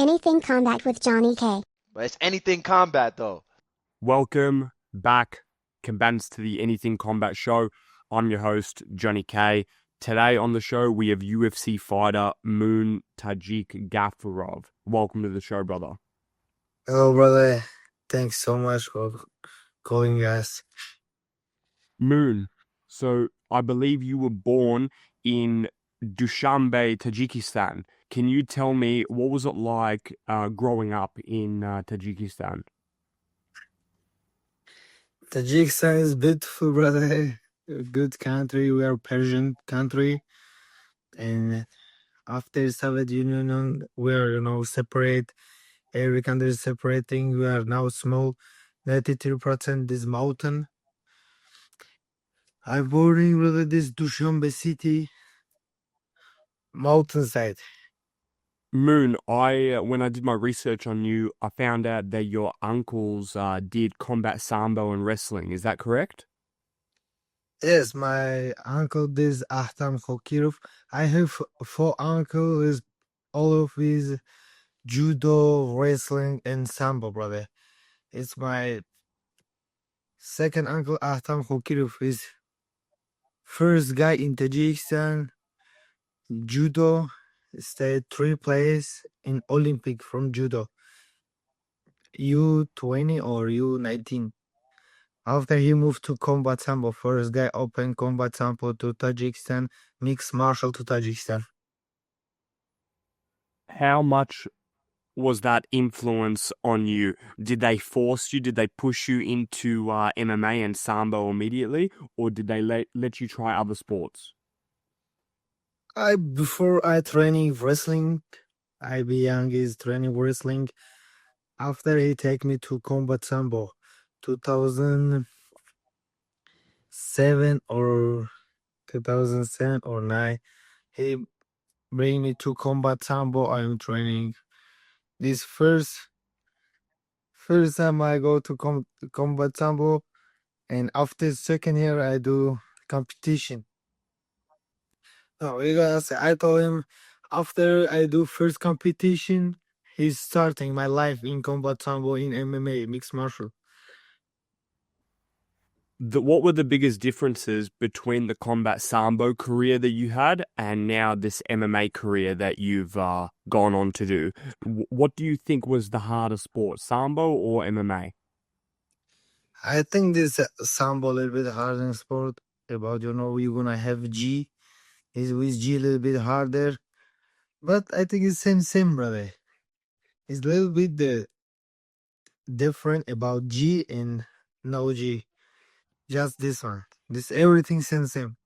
Anything Combat with Johnny K. But it's anything combat though. Welcome back, combatants, to the Anything Combat Show. I'm your host, Johnny K. Today on the show, we have UFC fighter Muin Gafurov. Welcome to the show, brother. Hello, brother. Thanks so much for calling us. Muin, so I believe you were born in Dushanbe, Tajikistan. Can you tell me what was it like growing up in Tajikistan? Tajikistan is beautiful, brother. A good country. We are Persian country, and after Soviet Union, we are separate. Every country is separating. We are now small. 93% this mountain. I'm born in brother this Dushanbe city, mountainside. Muin, when I did my research on you, I found out that your uncles did Combat Sambo and wrestling. Is that correct? Yes, my uncle this Ahtam Khokirov. I have four uncles. All of his judo, wrestling, and sambo, brother. It's my second uncle Ahtam Khokirov is first guy in Tajikistan. Judo stayed 3 place in Olympic from judo. U20 or U19. After he moved to Combat Sambo, first guy opened Combat Sambo to Tajikistan, mixed martial to Tajikistan. How much was that influence on you? Did they force you? Did they push you into MMA and Sambo immediately? Or did they let you try other sports? Before I training wrestling, I be young is training wrestling. After he take me to Combat Sambo, 2007 or 9, he bring me to Combat Sambo. I'm training. This first time I go to Combat Sambo, and after second year I do competition. No, we gonna say I told him after I do first competition, he's starting my life in Combat Sambo in MMA mixed martial. What were the biggest differences between the Combat Sambo career that you had and now this MMA career that you've gone on to do? What do you think was the harder sport, Sambo or MMA? I think this Sambo a little bit harder in sport. About you're gonna have G. Is with G a little bit harder, but I think it's same brother. It's a little bit different about G and no G. Just this one. This everything same.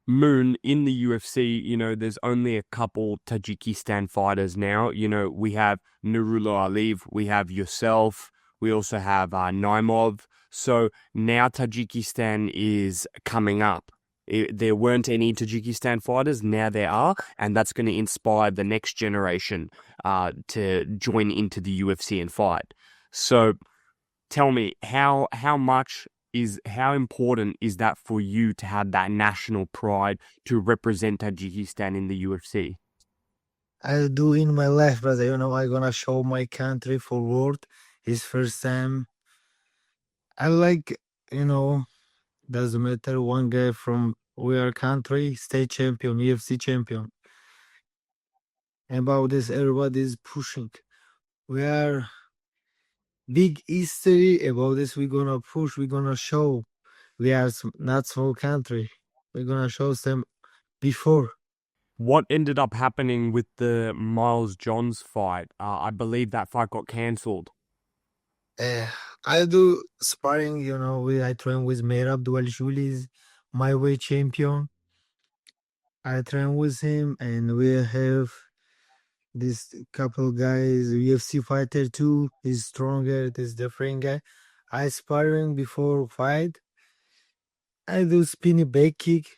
Muin, in the UFC, there's only a couple Tajikistan fighters now. We have Nurullah Aliyev, we have yourself, we also have Naimov. So now Tajikistan is coming up. There weren't any Tajikistan fighters, now there are, and that's going to inspire the next generation to join into the UFC and fight. So tell me, how important is that for you to have that national pride to represent Tajikistan in the UFC? I'll do in my life, brother. I'm gonna show my country for world. It's first time. I like, doesn't matter, one guy from our country, state champion, UFC champion. About this, everybody's pushing. We are big history about this. We're gonna push, we're gonna show. We are not small country. We're gonna show them before. What ended up happening with the Miles Johns fight? I believe that fight got cancelled. I do sparring, I train with Merab Dualishvili, my weight champion. I train with him, and we have this couple guys, UFC fighter too. He's stronger, this different guy. I sparring before fight. I do spinning back kick.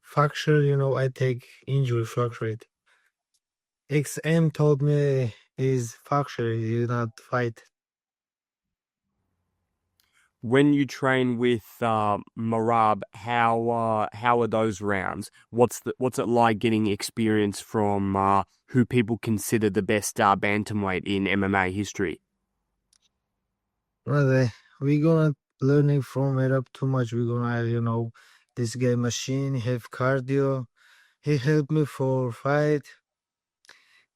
Fracture, I take injury fracture. XM told me is fracture, you not fight. When you train with Marab, how are those rounds? What's it like getting experience from who people consider the best bantamweight in MMA history? Brother, we gonna learning from it up too much. We gonna have, this guy machine, have cardio. He helped me for fight.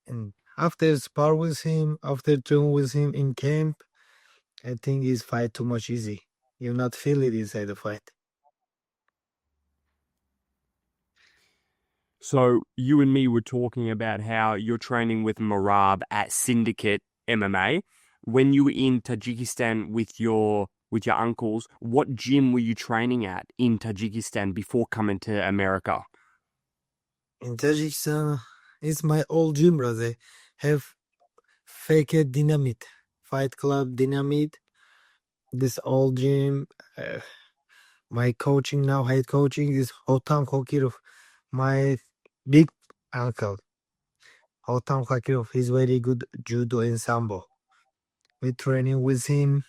And after spar with him, after train with him in camp, I think his fight too much easy. You not feel it inside the fight. So you and me were talking about how you're training with Marab at Syndicate MMA. When you were in Tajikistan with your uncles, what gym were you training at in Tajikistan before coming to America? In Tajikistan, it's my old gym, brother. Have fake dynamite, fight club dynamite. This old gym. My coaching now, head coaching is Hotam Khokirov, my big uncle. Hotam Khokirov, he's very good judo and sambo. We training with him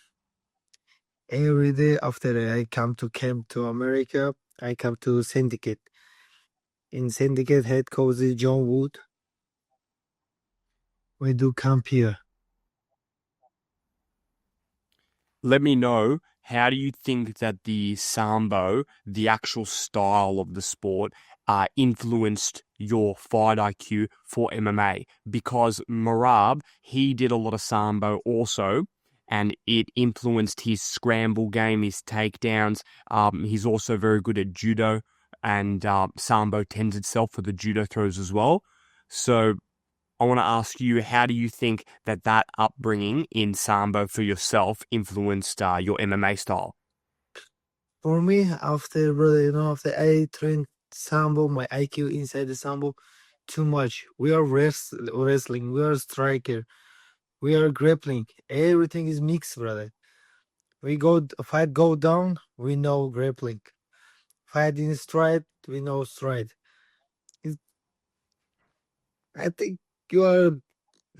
every day. After I come to camp to America, I come to Syndicate. In Syndicate, head coach is John Wood. We do camp here. Let me know, how do you think that the Sambo, the actual style of the sport, influenced your fight IQ for MMA? Because Marab, he did a lot of Sambo also, and it influenced his scramble game, his takedowns. He's also very good at judo, and Sambo tends itself for the judo throws as well. So I want to ask you, how do you think that upbringing in Sambo for yourself influenced your MMA style? For me, after brother, after I train sambo, my IQ inside the sambo too much. We are wrestling, we are striker, we are grappling. Everything is mixed, brother. We fight go down, we know grappling. Fight in stride, we know stride. I think you are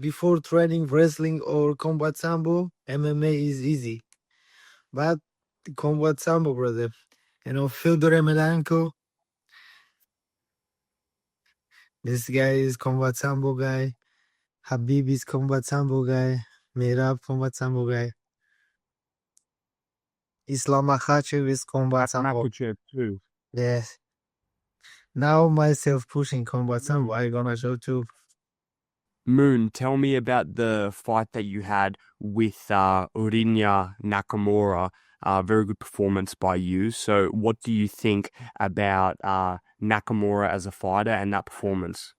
before training wrestling or combat sambo, MMA is easy. But combat sambo, brother, Fyodor Emelianenko, this guy is combat sambo guy. Habib is combat sambo guy. Merab combat sambo guy. Islam Makhachev is combat sambo. Makhachev too. Yes. Now myself pushing combat sambo. I gonna show too. Moon, tell me about the fight that you had with Urinya Nakamura. Very good performance by you. So what do you think about Nakamura as a fighter and that performance?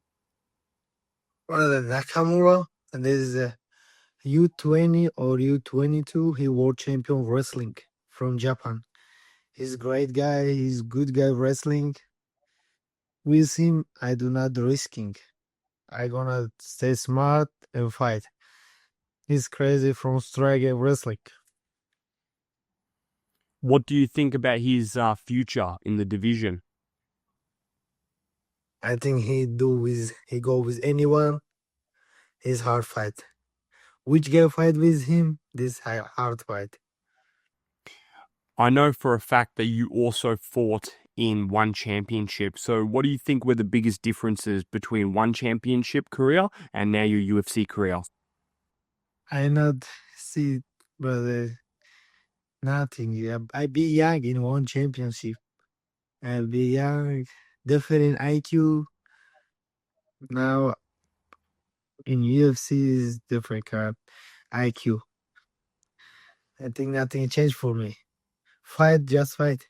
Well, Nakamura, and this is a U20 or U22. He world champion wrestling from Japan. He's a great guy. He's good guy wrestling. With him, I do not risking. I gonna stay smart and fight. He's crazy from strike and wrestling. What do you think about his future in the division? I think he go with anyone. He's hard fight. Which guy fight with him? This hard fight. I know for a fact that you also fought in one championship. So what do you think were the biggest differences between one championship career and now your UFC career? I not see, brother, nothing. Yeah, I be young in one championship. I be young, different IQ. Now in UFC is different kind IQ. I think nothing changed for me. Fight, just fight.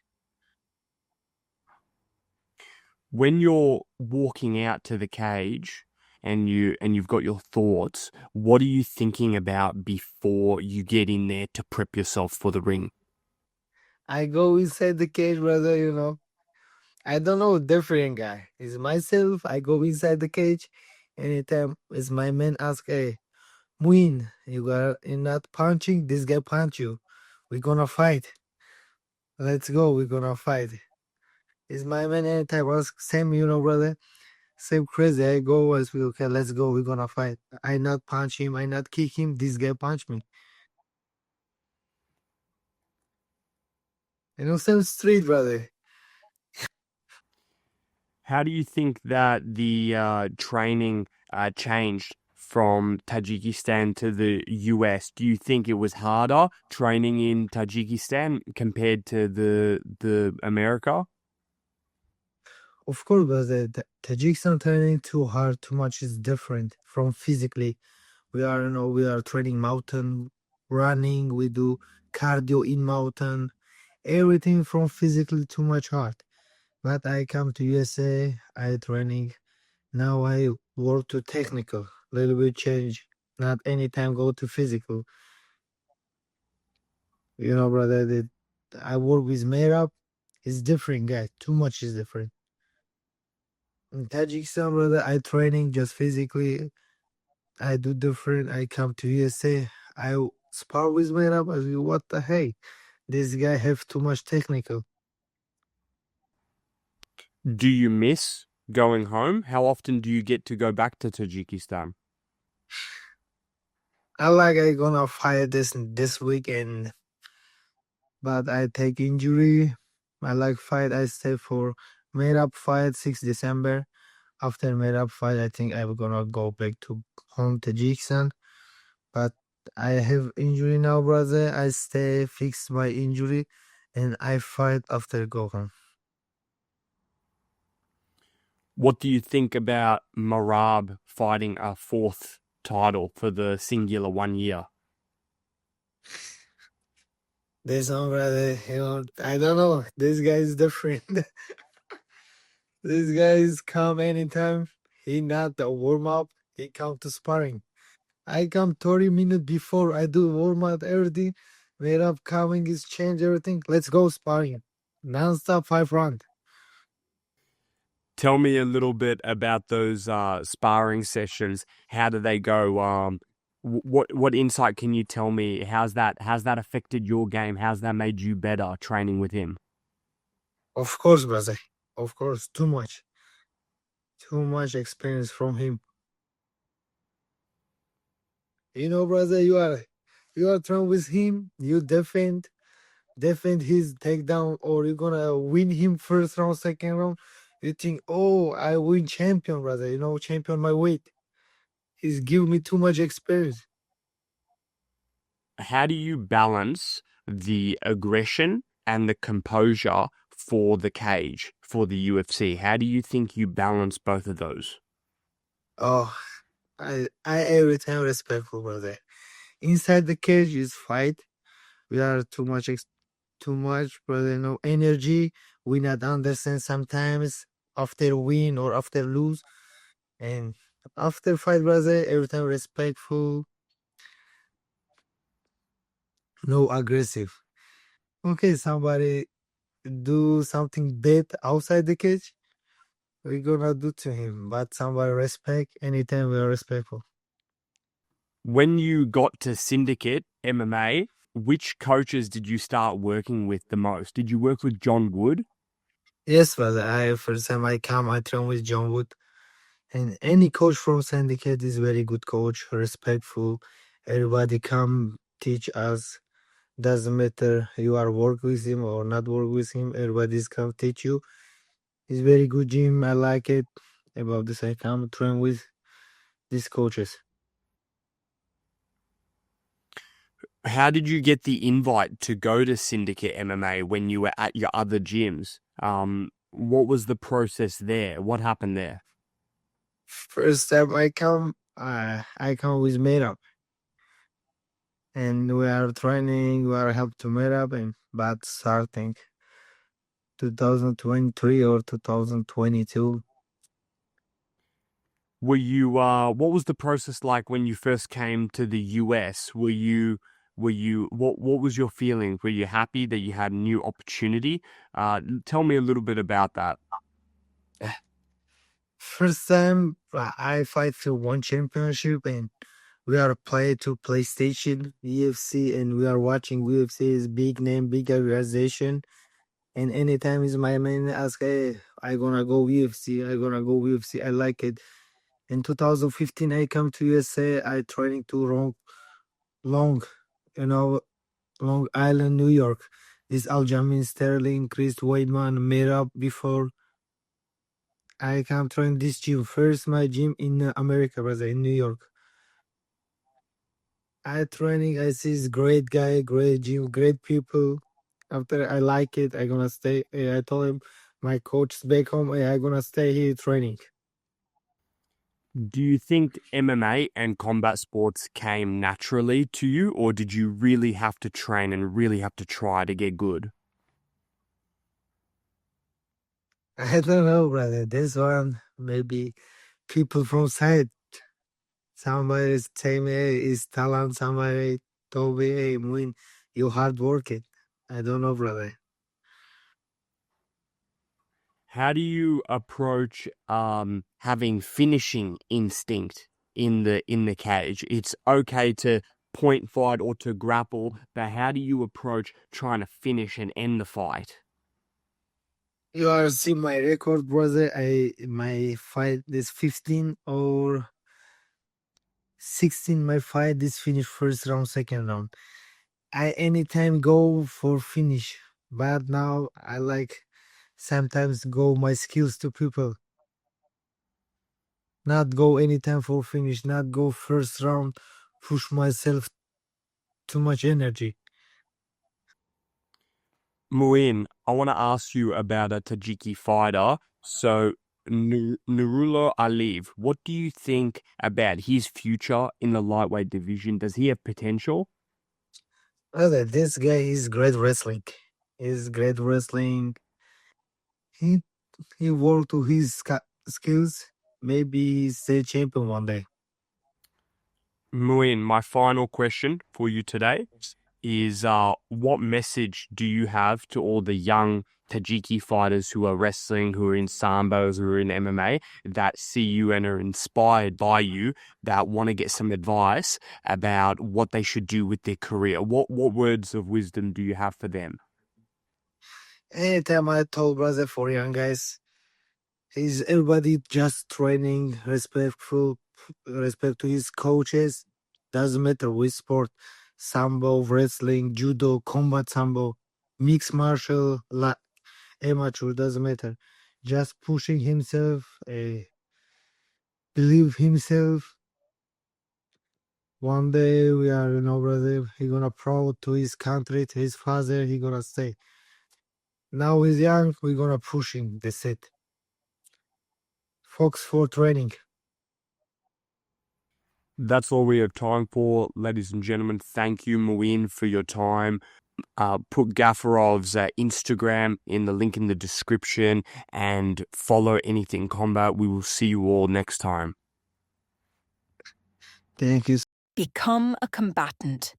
When you're walking out to the cage and you've got your thoughts, what are you thinking about before you get in there to prep yourself for the ring? I go inside the cage, brother, I don't know, different guy. It's myself. I go inside the cage. Anytime it's my man ask, hey, Muin, you're not punching, this guy punch you. We're gonna fight. Let's go, we're gonna fight. It's my man anytime ask, same, brother. Same crazy. I go as we okay, let's go, we're gonna fight. I not punch him, I not kick him, this guy punch me. Same street, brother. How do you think that the training changed from Tajikistan to the US? Do you think it was harder training in Tajikistan compared to the America? Of course, brother. Tajikistan training too hard, too much is different from physically. We are training mountain running. We do cardio in mountain. Everything from physically too much hard. But I come to USA. I training. Now I work to technical. Little bit change. Not anytime go to physical. Brother. I work with Merab. It's different, guy. Too much is different. In Tajikistan, brother, I training just physically. I do different. I come to USA. I spar with Merab. I say, what the heck? This guy have too much technical. Do you miss going home? How often do you get to go back to Tajikistan? I gonna fight this weekend, but I take injury. I like fight. I stay for Merab fight 6 December. After Merab fight, I think I'm gonna go back to home Tajikistan. But I have injury now, brother. I stay fix my injury, and I fight after go home. What do you think about Marab fighting a fourth title for the singular 1 year? This one, brother, I don't know. This guy is different. This guy is come anytime. He not the warm up. He come to sparring. I come 30 minutes before I do warm up everything. Made up coming is change everything. Let's go sparring. Non-stop 5 round. Tell me a little bit about those sparring sessions. How do they go? What insight can you tell me? How's that affected your game? How's that made you better training with him? Of course, brother. Of course, too much. Too much experience from him. Brother, you are trying with him. You defend his takedown, or you're gonna win him first round, second round. You think, oh, I win champion, brother. Champion my weight. He's give me too much experience. How do you balance the aggression and the composure for the cage, for the UFC? How do you think you balance both of those? Oh, I every time respectful, brother. Inside the cage is fight. We are too much, brother. No energy. We not understand sometimes after win or after lose, and after fight, brother. Every time respectful. No aggressive. Okay, somebody do something bad outside the cage, we're gonna do to him. But somebody respect, anytime we are respectful. When you got to Syndicate MMA, which coaches did you start working with the most? Did you work with John Wood? Yes, brother. First time I come, I train with John Wood. And any coach from Syndicate is very good coach, respectful. Everybody come teach us. Doesn't matter you are work with him or not work with him. Everybody's come teach you. It's very good gym. I like it. About this, I come train with these coaches. How did you get the invite to go to Syndicate MMA when you were at your other gyms? What was the process there? What happened there? First time I come with made up, and we are training. We are help to made up, and but starting 2023 or 2022. What was the process like when you first came to the US? What was your feeling? Were you happy that you had a new opportunity? Tell me a little bit about that. First time I fight for one championship, and we are play to PlayStation UFC, and we are watching UFC is big name, big organization. And anytime is my man ask, hey, I gonna go UFC, I gonna go UFC. I like it. In 2015, I come to USA. I training to long, Long Island, New York. This Aljamain Sterling, Chris Weidman, Merab before. I come train this gym. First my gym in America, brother, in New York. I training, I see this great guy, great gym, great people. After I like it, I gonna stay. I told him, my coach back home, I gonna stay here training. Do you think MMA and combat sports came naturally to you, or did you really have to train and really have to try to get good? I don't know, brother. This one, maybe people from side. Somebody tell me, hey, it's talent. Somebody told me, hey, Muin, you hard work it. I don't know, brother. How do you approach having finishing instinct in the cage? It's okay to point fight or to grapple, but how do you approach trying to finish and end the fight? You are see my record, brother. My fight is 15 or 16. My fight is finish first round, second round. I anytime go for finish, but now I like sometimes go my skills to people. Not go anytime for finish. Not go first round. Push myself too much energy. Muin, I want to ask you about a Tajiki fighter. So, Nurullo Aliyev, what do you think about his future in the lightweight division? Does he have potential? Brother, this guy is great wrestling. He's great wrestling. He worked to his skills. Maybe he's a champion one day. Muin, my final question for you today is what message do you have to all the young Tajiki fighters who are wrestling, who are in Sambos, who are in MMA, that see you and are inspired by you, that want to get some advice about what they should do with their career? What words of wisdom do you have for them? Anytime I told brother for young guys, is everybody just training, respect to his coaches. Doesn't matter which sport, sambo, wrestling, judo, combat sambo, mixed martial, amateur, doesn't matter. Just pushing himself, believe himself. One day we are, brother, he gonna proud to his country, to his father, he gonna stay. Now he's young, we gonna push him, that's it. Focus for training. That's all we have time for, ladies and gentlemen. Thank you, Muin, for your time. Put Gafurov's Instagram in the link in the description and follow Anything Combat. We will see you all next time. Thank you. Become a combatant.